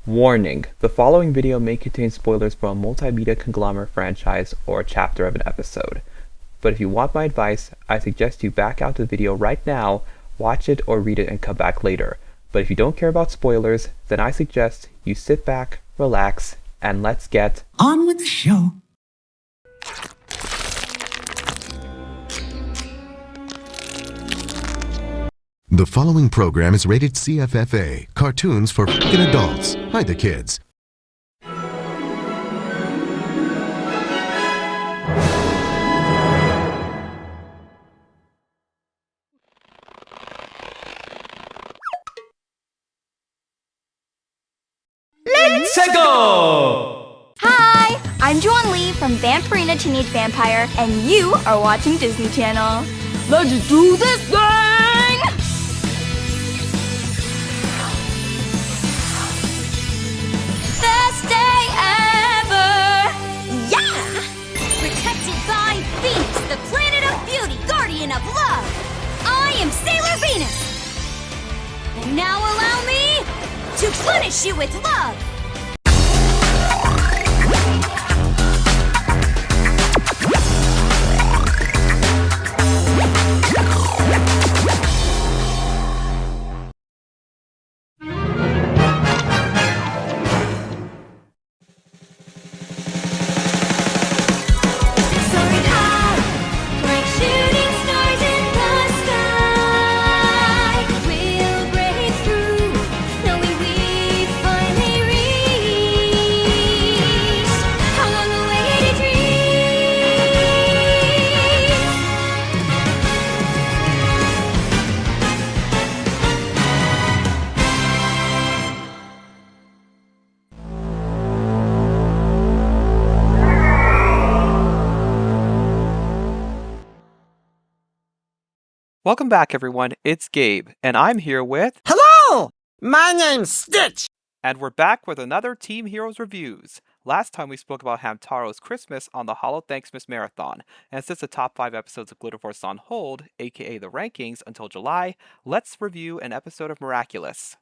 Warning: the following video may contain spoilers for a multimedia conglomerate franchise or a chapter of an episode. But if you want my advice, I suggest you back out the video right now, watch it or read it and come back later. But if you don't care about spoilers, then I suggest you sit back, relax, and let's get on with the show. The following program is rated CFFA, cartoons for f***ing adults. Hide the kids. Let's go! Hi, I'm Jiwon Lee from Vampirina Teenage Vampire, and you are watching Disney Channel. Let's do this thing! Best day ever! Yeah! Protected by Venus, the planet of beauty, guardian of love. I am Sailor Venus. And now allow me to punish you with love. Welcome back, everyone. It's Gabe, and I'm here with... Hello! My name's Stitch! And we're back with another Team Heroes reviews. Last time we spoke about Hamtaro's Christmas on the Hollow Thanksmas Marathon, and since the top 5 episodes of Glitter Force is on hold, aka the rankings, until July, let's review an episode of Miraculous.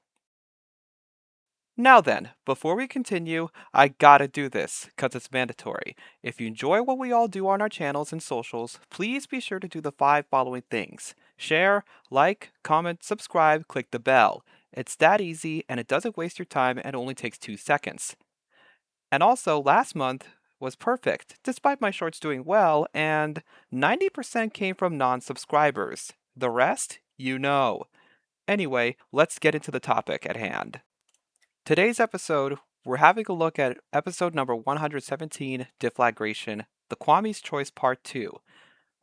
Now then, before we continue, I gotta do this, cause it's mandatory. If you enjoy what we all do on our channels and socials, please be sure to do the 5 following things. Share, like, comment, subscribe, click the bell. It's that easy, and it doesn't waste your time and only takes 2 seconds. And also, last month was perfect, despite my shorts doing well, and 90% came from non-subscribers. The rest, you know. Anyway, let's get into the topic at hand. Today's episode, we're having a look at episode number 117, Deflagration, the Kwamis Choice Part 2.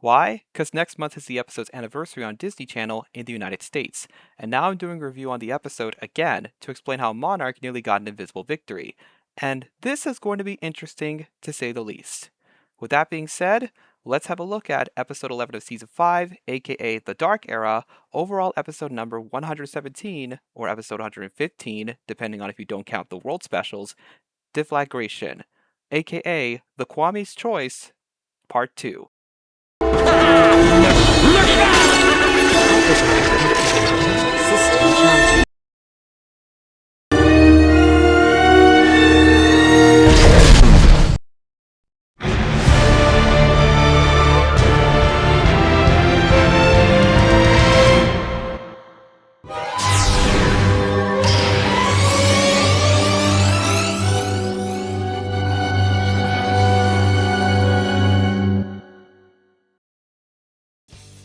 Why? Because next month is the episode's anniversary on Disney Channel in the United States, and now I'm doing a review on the episode again to explain how Monarch nearly got an invisible victory, and this is going to be interesting to say the least. With that being said, let's have a look at episode 11 of season 5, aka The Dark Era, overall episode number 117, or episode 115, depending on if you don't count the world specials, Deflagration, aka The Kwamis Choice, Part 2.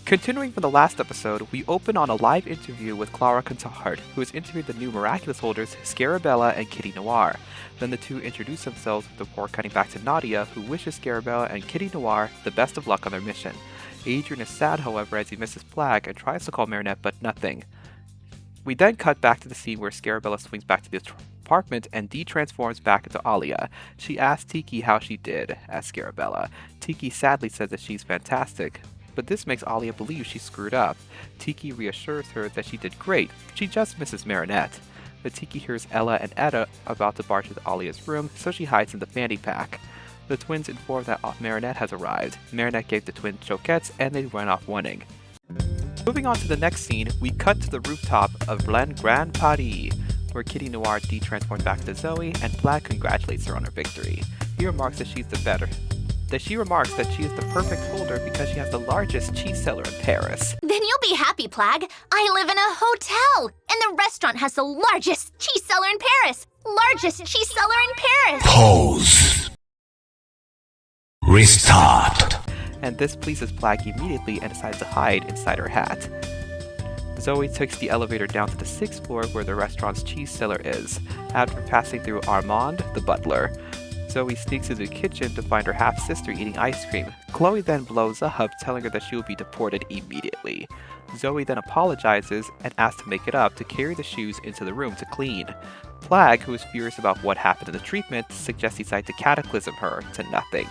Continuing from the last episode, we open on a live interview with Clara Cantard, who has interviewed the new Miraculous holders Scarabella and Kitty Noir. Then the two introduce themselves with the report cutting back to Nadia, who wishes Scarabella and Kitty Noir the best of luck on their mission. Adrian is sad, however, as he misses Flag and tries to call Marinette, but nothing. We then cut back to the scene where Scarabella swings back to the apartment and de-transforms back into Alia. She asks Tiki how she did as Scarabella. Tiki sadly says that she's fantastic, but this makes Alia believe she screwed up. Tiki reassures her that she did great, she just misses Marinette. But Tiki hears Ella and Etta about to barge into Alia's room, so she hides in the fanny pack. The twins inform that Marinette has arrived. Marinette gave the twins choquettes and they went off winning. Moving on to the next scene, we cut to the rooftop of Blen Grand Paris. where Kitty Noir de-transforms back to Zoe, and Flag congratulates her on her victory. He remarks that she is the perfect holder because she has the largest cheese cellar in Paris. Then you'll be happy, Plag. I live in a hotel, and the restaurant has the largest cheese cellar in Paris. Largest cheese cellar in Paris. Pause. Restart. And this pleases Flag immediately and decides to hide inside her hat. Zoe takes the elevator down to the 6th floor where the restaurant's cheese cellar is, after passing through Armand, the butler. Zoe sneaks into the kitchen to find her half-sister eating ice cream. Chloe then blows up, telling her that she will be deported immediately. Zoe then apologizes and asks to make it up to carry the shoes into the room to clean. Flag, who is furious about what happened in the treatment, suggests he decides to cataclysm her to nothing.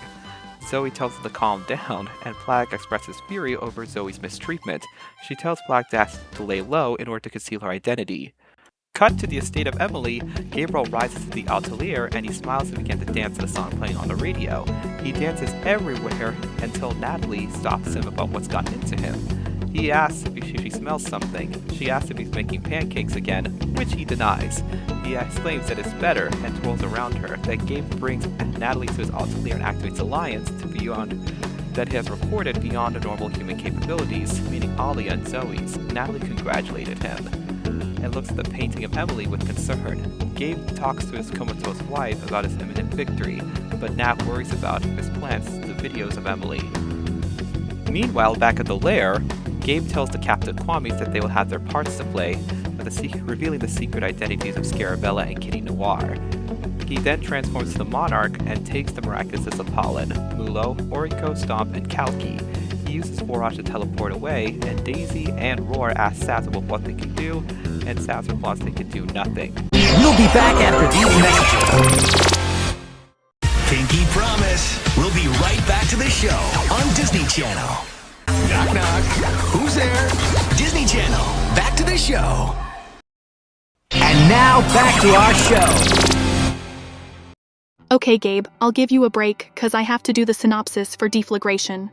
Zoe tells him to calm down, and Flag expresses fury over Zoe's mistreatment. She tells Flag to ask to lay low in order to conceal her identity. Cut to the estate of Emily. Gabriel rises to the atelier and he smiles and begins to dance to the song playing on the radio. He dances everywhere until Natalie stops him about what's gotten into him. He asks if she smells something. She asks if he's making pancakes again, which he denies. He exclaims that it's better and twirls around her. Then Gabe brings Natalie to his atelier and activates Alliance to beyond that he has recorded beyond the normal human capabilities, meaning Alia and Zoe's. Natalie congratulated him and looks at the painting of Emily with concern. Gabe talks to his comatose wife about his imminent victory, but Nat worries about his plans to the videos of Emily. Meanwhile, back at the lair, Gabe tells the Captain Kwamis that they will have their parts to play, revealing the secret identities of Scarabella and Kitty Noir. He then transforms to the Monarch and takes the Miraculous of Pollen, Mulo, Orico, Stomp, and Kalki. He uses Forage to teleport away, and Daisy and Roar ask Sazerl what they can do, and Sazerl replies they can do nothing. We'll be back after these messages. Pinky promise. We'll be right back to the show on Disney Channel. Knock knock. Who's there? Disney Channel. Back to the show. And now back to our show. Okay, Gabe, I'll give you a break, cause I have to do the synopsis for Deflagration.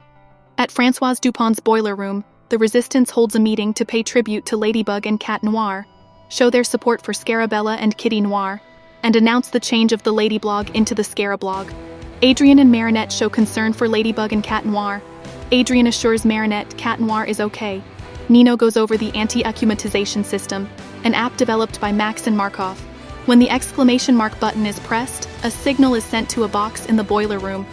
At Francoise Dupint's boiler room, the Resistance holds a meeting to pay tribute to Ladybug and Cat Noir, show their support for Scarabella and Kitty Noir, and announce the change of the Ladyblog into the Scarablog. Adrien and Marinette show concern for Ladybug and Cat Noir. Adrien assures Marinette Cat Noir is okay. Nino goes over the anti-akumatization system, an app developed by Max and Markov. When the exclamation mark button is pressed, a signal is sent to a box in the boiler room,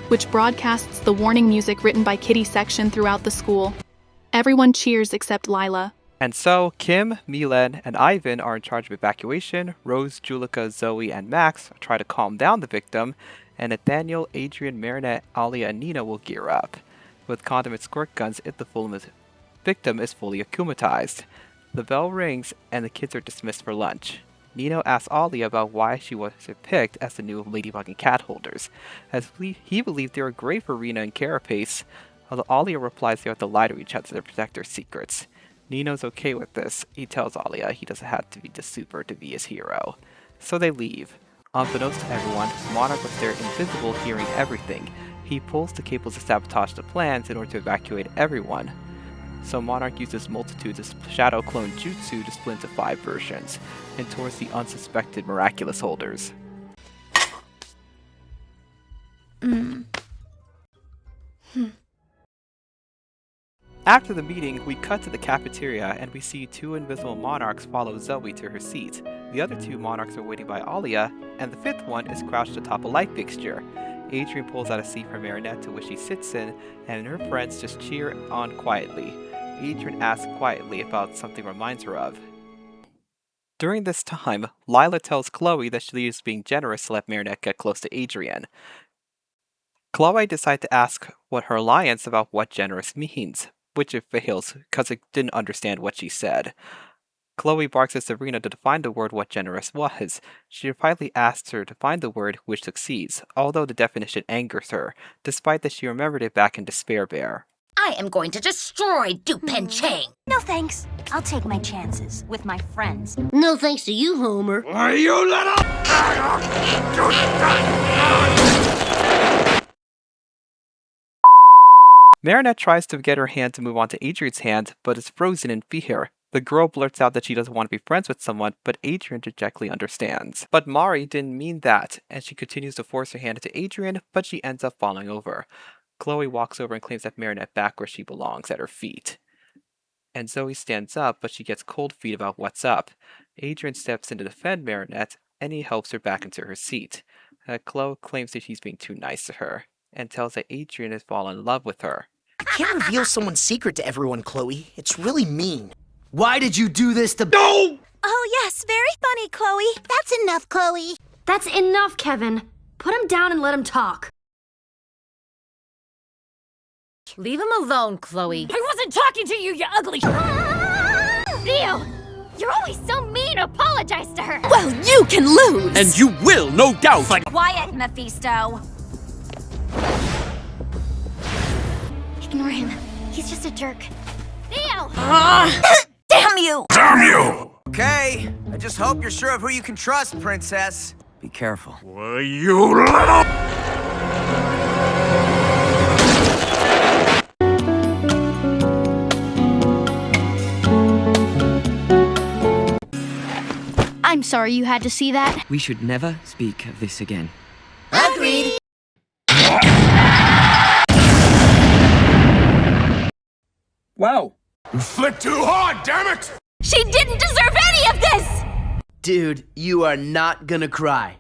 which broadcasts the warning music written by Kitty section throughout the school. Everyone cheers except Lila. And so, Kim, Milan, and Ivan are in charge of evacuation. Rose, Julika, Zoe, and Max try to calm down the victim, and Nathaniel, Adrian, Marinette, Alia, and Nina will gear up. With condiment squirt guns if the victim is fully akumatized. The bell rings, and the kids are dismissed for lunch. Nino asks Alia about why she wasn't picked as the new Ladybug and Cat holders, as he believed they were great for Rena and Carapace, although Alia replies they have to lie to each other to protect their secrets. Nino's okay with this. He tells Alia he doesn't have to be the super to be his hero. So they leave. Unbeknownst to everyone, Monarch was there invisible, hearing everything. He pulls the cables to sabotage the plans in order to evacuate everyone. So Monarch uses multitudes of shadow clone jutsu to split into 5 versions, and towards the unsuspected Miraculous holders. After the meeting, we cut to the cafeteria and we see 2 invisible monarchs follow Zoe to her seat. The other 2 monarchs are waiting by Alia, and the 5th one is crouched atop a light fixture. Adrian pulls out a seat for Marinette to which she sits in, and her friends just cheer on quietly. Adrian asks quietly about something reminds her of. During this time, Lila tells Chloe that she is being generous to let Marinette get close to Adrian. Chloe decides to ask what her alliance about what generous means, which it fails because it didn't understand what she said. Chloe barks at Serena to define the word what generous was. She repeatedly asks her to find the word, which succeeds, although the definition angers her, despite that she remembered it back in Despair Bear. I am going to destroy Dupen Chang. No thanks. I'll take my chances with my friends. No thanks to you, Homer. Are you little? Marinette tries to get her hand to move onto Adrian's hand, but is frozen in fear. The girl blurts out that she doesn't want to be friends with someone, but Adrian dejectedly understands. But Mari didn't mean that, and she continues to force her hand into Adrian, but she ends up falling over. Chloe walks over and claims that Marinette back where she belongs, at her feet. And Zoe stands up, but she gets cold feet about what's up. Adrian steps in to defend Marinette, and he helps her back into her seat. Chloe claims that he's being too nice to her, and tells that Adrian has fallen in love with her. I can't reveal someone's secret to everyone, Chloe. It's really mean. Why did you do this to— No! Oh yes, very funny, Chloe. That's enough, Chloe. That's enough, Kevin. Put him down and let him talk. Leave him alone, Chloe. I wasn't talking to you, you ugly— Theo, you're always so mean. Apologize to her. Well, you can lose. And you will, no doubt! Quiet, Mephisto. Ignore him. He's just a jerk. Theo! Damn you! Okay, I just hope you're sure of who you can trust, Princess. Be careful. I'm sorry you had to see that. We should never speak of this again. Agreed. Wow. Flick too hard, damn it! She didn't deserve any of this! Dude, you are not gonna cry.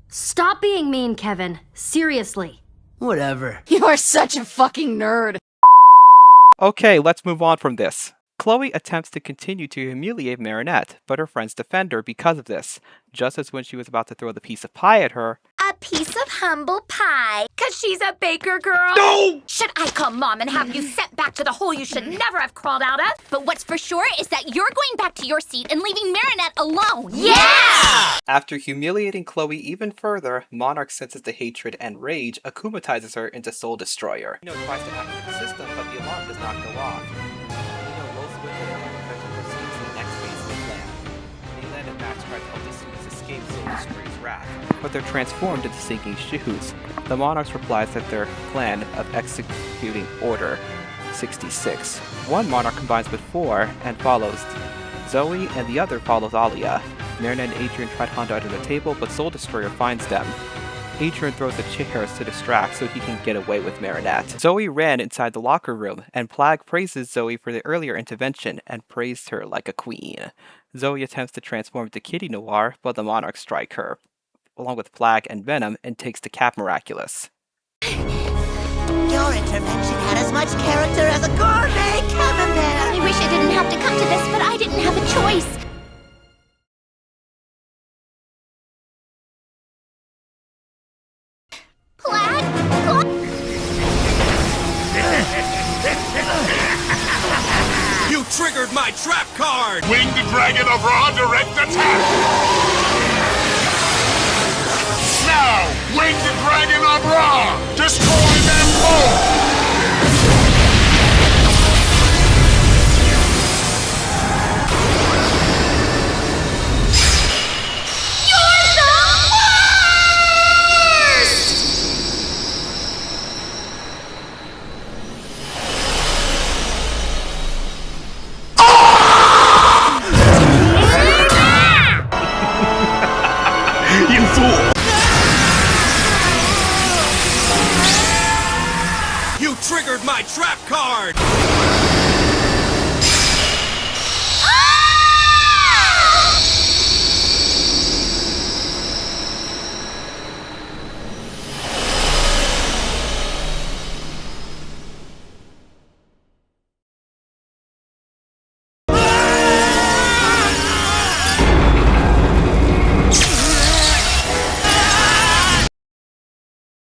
Stop being mean, Kevin. Seriously. Whatever. You are such a fucking nerd. Okay, let's move on from this. Chloe attempts to continue to humiliate Marinette, but her friends defend her because of this. Just as when she was about to throw the piece of pie at her, A piece of humble pie. 'Cause she's a baker girl. No! Should I call Mom and have you sent back to the hole you should never have crawled out of? But what's for sure is that you're going back to your seat and leaving Marinette alone. Yeah! after humiliating Chloe even further, Monarch senses the hatred and rage, akumatizes her into Soul Destroyer. Ino tries to activate the system, but the alarm does not go off. Ino rolls with it and proceeds to the next phase of the plan. Nayland and Max try to help the students escape Soul Destroyer's wrath, but they're transformed into sinking shoes. The Monarchs replies that their plan of executing Order 66. One Monarch combines with 4 and follows Zoe, and the other follows Alia. Marinette and Adrian try to hunt under the table, but Soul Destroyer finds them. Adrian throws the chairs to distract so he can get away with Marinette. Zoe ran inside the locker room, and Plague praises Zoe for the earlier intervention and praised her like a queen. Zoe attempts to transform into Kitty Noir, but the Monarchs strike her, along with Plague and Venom, and takes the Cap Miraculous. Your intervention had as much character as a gourmet camembert. I wish I didn't have to come to this, but I didn't have a choice. Plaid? You triggered my trap card! Winged Dragon of Ra direct attack! Now, Winged Dragon of Ra! Destroy them all! You fool! You triggered my trap card!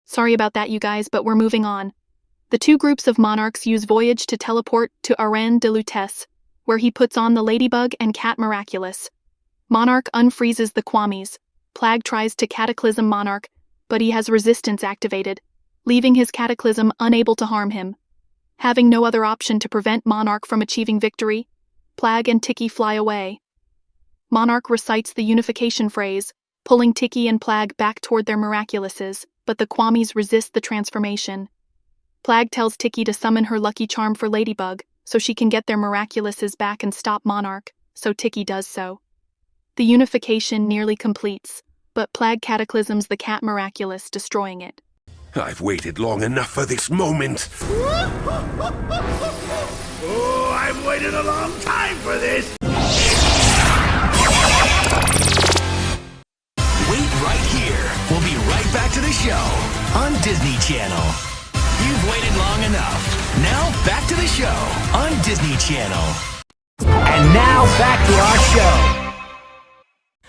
Sorry about that, you guys, but we're moving on. The two groups of monarchs use Voyage to teleport to Herein de Lutece, where he puts on the Ladybug and Cat Miraculous. Monarch unfreezes the Kwamis. Plague tries to Cataclysm Monarch, but he has resistance activated, leaving his Cataclysm unable to harm him. Having no other option to prevent Monarch from achieving victory, Plague and Tiki fly away. Monarch recites the unification phrase, pulling Tiki and Plague back toward their Miraculouses, but the Kwamis resist the transformation. Plague tells Tiki to summon her lucky charm for Ladybug, so she can get their Miraculouses back and stop Monarch. so Tiki does so. The unification nearly completes, but Plague cataclysms the cat Miraculous, destroying it. I've waited long enough for this moment. Oh, I've waited a long time for this! Wait right here. We'll be right back to the show on Disney Channel. You've waited long enough. Now back to the show on Disney Channel. And now back to our show.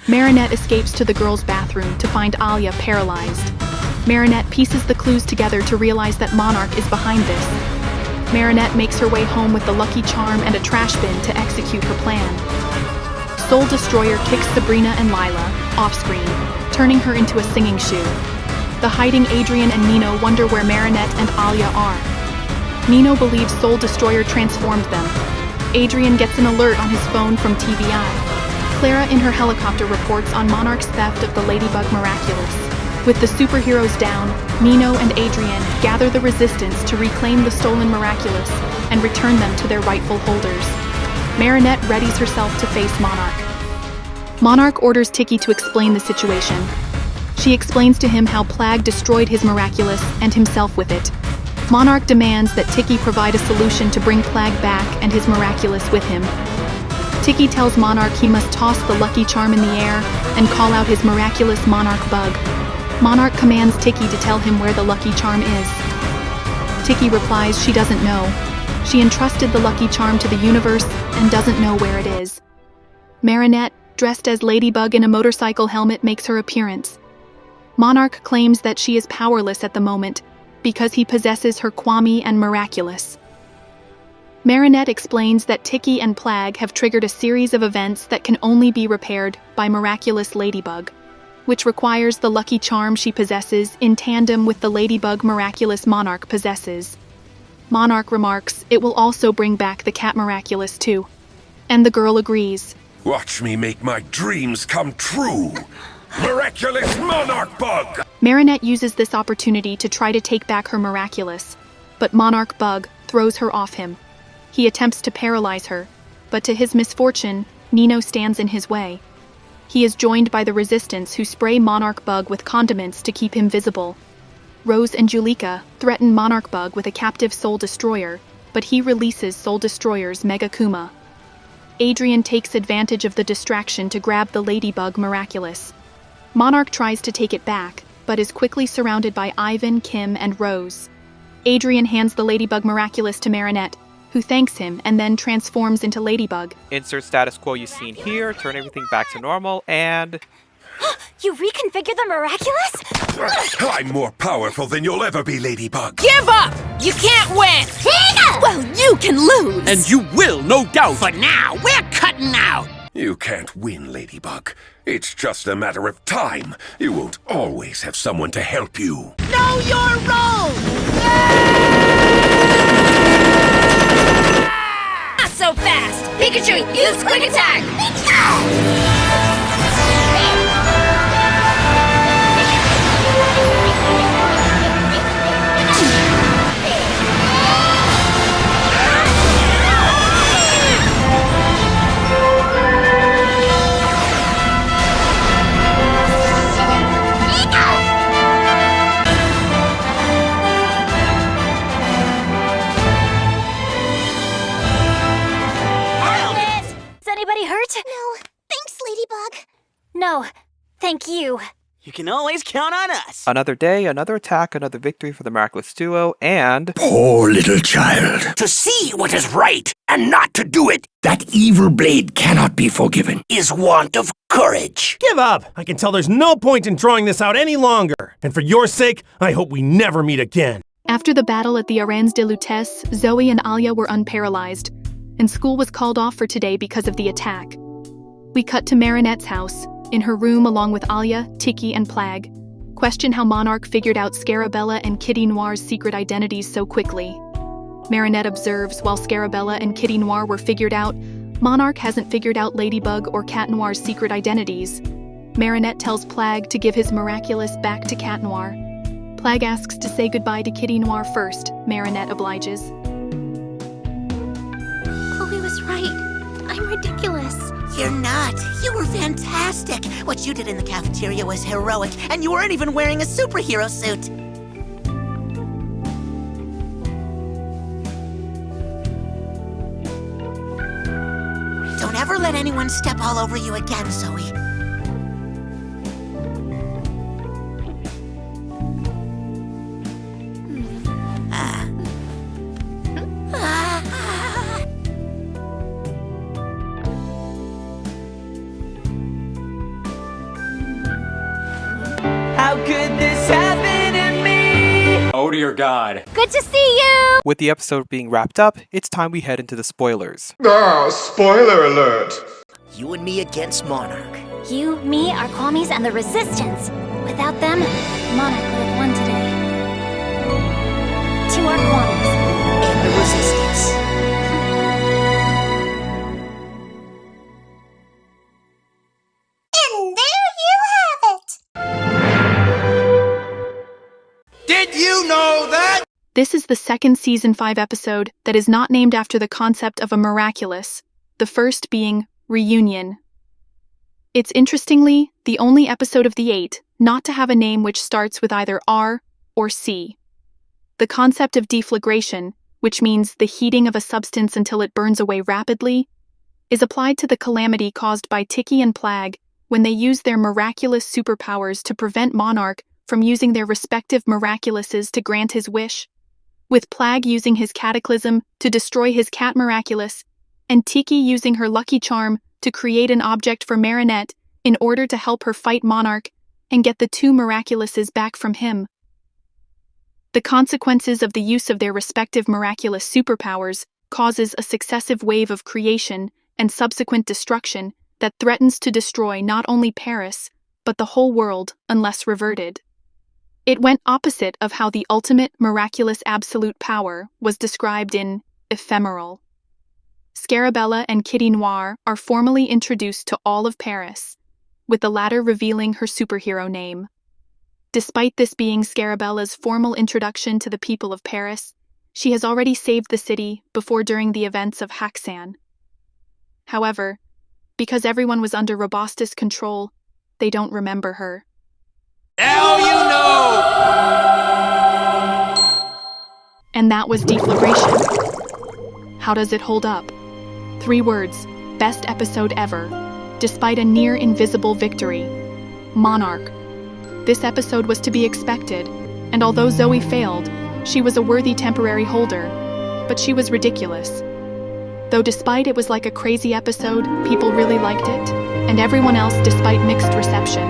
Marinette escapes to the girls' bathroom to find Alia paralyzed. Marinette pieces the clues together to realize that Monarch is behind this. Marinette makes her way home with the Lucky Charm and a trash bin to execute her plan. Soul Destroyer kicks Sabrina and Lila off-screen, turning her into a singing shoe. The hiding Adrian and Nino wonder where Marinette and Alia are. Nino believes Soul Destroyer transformed them. Adrian gets an alert on his phone from TVI. Clara in her helicopter reports on Monarch's theft of the Ladybug Miraculous. With the superheroes down, Nino and Adrian gather the resistance to reclaim the stolen Miraculous and return them to their rightful holders. Marinette readies herself to face Monarch. Monarch orders Tiki to explain the situation. She explains to him how Plague destroyed his Miraculous and himself with it. Monarch demands that Tiki provide a solution to bring Plague back and his Miraculous with him. Tiki tells Monarch he must toss the Lucky Charm in the air and call out his miraculous Monarch bug. Monarch commands Tiki to tell him where the Lucky Charm is. Tiki replies she doesn't know. She entrusted the Lucky Charm to the universe and doesn't know where it is. Marinette, dressed as Ladybug in a motorcycle helmet, makes her appearance. Monarch claims that she is powerless at the moment because he possesses her Kwami and Miraculous. Marinette explains that Tiki and Plague have triggered a series of events that can only be repaired by Miraculous Ladybug, which requires the Lucky Charm she possesses in tandem with the Ladybug Miraculous Monarch possesses. Monarch remarks it will also bring back the Cat Miraculous too, and the girl agrees. Watch me make my dreams come true! Miraculous Monarch Bug! Marinette uses this opportunity to try to take back her Miraculous, but Monarch Bug throws her off him. He attempts to paralyze her, but to his misfortune, Nino stands in his way. He is joined by the Resistance, who spray Monarch Bug with condiments to keep him visible. Rose and Julika threaten Monarch Bug with a captive Soul Destroyer, but he releases Soul Destroyer's Mega Kuma. Adrian takes advantage of the distraction to grab the Ladybug Miraculous. Monarch tries to take it back, but is quickly surrounded by Ivan, Kim, and Rose. Adrian hands the Ladybug Miraculous to Marinette, who thanks him and then transforms into Ladybug. Insert status quo you've seen here, turn everything back to normal, and... You reconfigured the Miraculous? I'm more powerful than you'll ever be, Ladybug. Give up! You can't win! Well, you can lose! And you will, no doubt! For now, we're cutting out! You can't win, Ladybug. It's just a matter of time. You won't always have someone to help you. Know your role! Not so fast! Pikachu, use Quick Attack! No, thanks, Ladybug. No, thank you. You can always count on us. Another day, another attack, another victory for the Miraculous Duo, and... Poor little child. To see what is right and not to do it That evil blade cannot be forgiven. is want of courage. Give up! I can tell there's no point in drawing this out any longer. And for your sake, I hope we never meet again. After the battle at the Arenes de Lutece, Zoe and Alia were unparalyzed, and school was called off for today because of the attack. We cut to Marinette's house, in her room along with Alia, Tiki, and Plague. Question how Monarch figured out Scarabella and Kitty Noir's secret identities so quickly. Marinette observes while Scarabella and Kitty Noir were figured out, Monarch hasn't figured out Ladybug or Cat Noir's secret identities. Marinette tells Plague to give his Miraculous back to Cat Noir. Plague asks to say goodbye to Kitty Noir first. Marinette obliges. Chloe was right. I'm I'm ridiculous. You're not. You were fantastic. What you did in the cafeteria was heroic, and you weren't even wearing a superhero suit. Don't ever let anyone step all over you again, Zoe. How could this happen to me? Oh dear God. Good to see you! With the episode being wrapped up, it's time we head into the spoilers. Spoiler alert! You and me against Monarch. You, me, our Kwamis, and the Resistance. Without them, Monarch would have won today. To our Kwamis. And the Resistance. And there you have it! Did you know that? This is the second Season 5 episode that is not named after the concept of a miraculous, the first being Reunion. It's interestingly the only episode of the 8 not to have a name which starts with either R or C. The concept of deflagration, which means the heating of a substance until it burns away rapidly, is applied to the calamity caused by Tiki and Plague when they use their miraculous superpowers to prevent Monarch from using their respective miraculouses to grant his wish, with Plague using his cataclysm to destroy his cat Miraculous, and Tiki using her lucky charm to create an object for Marinette in order to help her fight Monarch and get the two Miraculouses back from him. The consequences of the use of their respective miraculous superpowers causes a successive wave of creation and subsequent destruction that threatens to destroy not only Paris, but the whole world unless reverted. It went opposite of how the ultimate miraculous absolute power was described in Ephemeral. Scarabella and Kitty Noir are formally introduced to all of Paris, with the latter revealing her superhero name. Despite this being Scarabella's formal introduction to the people of Paris, she has already saved the city before during the events of Haxan. However, because everyone was under Robustus control, they don't remember her. Now you know! And that was Deflagration. How does it hold up? 3 words, best episode ever, despite a near-invisible victory. Monarch. This episode was to be expected, and although Zoe failed, she was a worthy temporary holder, but she was ridiculous. Though despite it was like a crazy episode, people really liked it, and everyone else despite mixed reception.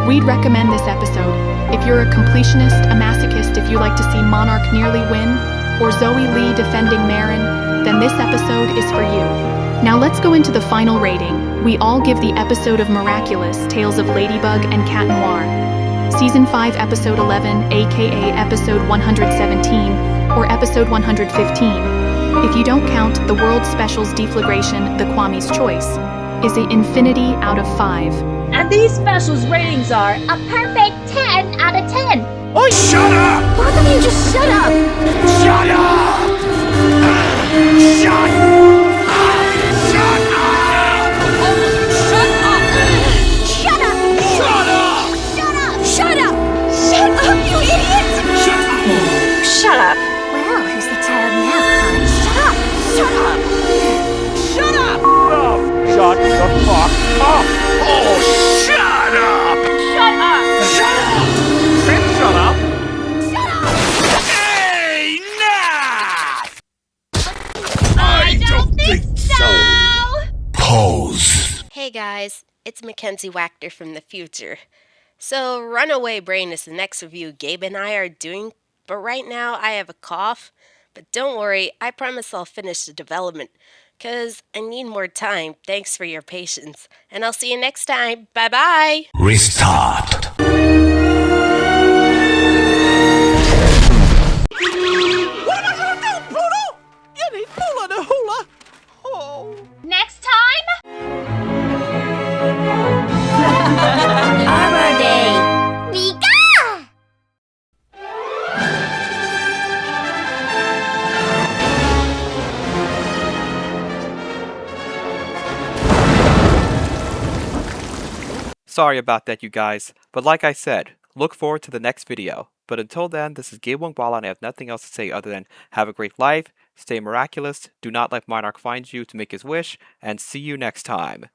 We'd recommend this episode if you're a completionist, a masochist if you like to see Monarch nearly win, or Zoe Lee defending Marin, then this episode is for you. Now let's go into the final rating. We all give the episode of Miraculous, Tales of Ladybug and Cat Noir, Season 5, Episode 11, aka Episode 117, or Episode 115. If you don't count the World Specials Deflagration, the Kwamis Choice, is an infinity out of 5. And these specials ratings are a perfect 10 out of 10. Oh, shut up! Both of you just shut up! Shut up! Shut up! Shut up! Shut up! Shut up! Shut up! Shut up! Shut up, you idiots! Shut up! Shut up. Well, who's the child now, huh? Shut up! Shut up! Shut up! Shut the fuck up! Oh, shut up! Shut up. Shut up! Shut up! Enough! I don't think so. Pose. Hey guys, it's Mackenzie Wachter from the future. So, Runaway Brain is the next review Gabe and I are doing, but right now I have a cough. But don't worry, I promise I'll finish the development, because I need more time. Thanks for your patience, and I'll see you next time. Bye-bye! Restart. What am I gonna do, Pluto? You need hula to hula. Oh. Next time? Arbor Day! Mika! Sorry about that, you guys, but like I said, look forward to the next video. But until then, this is Jiwon and I have nothing else to say other than have a great life, stay miraculous, do not let Monarch find you to make his wish, and see you next time.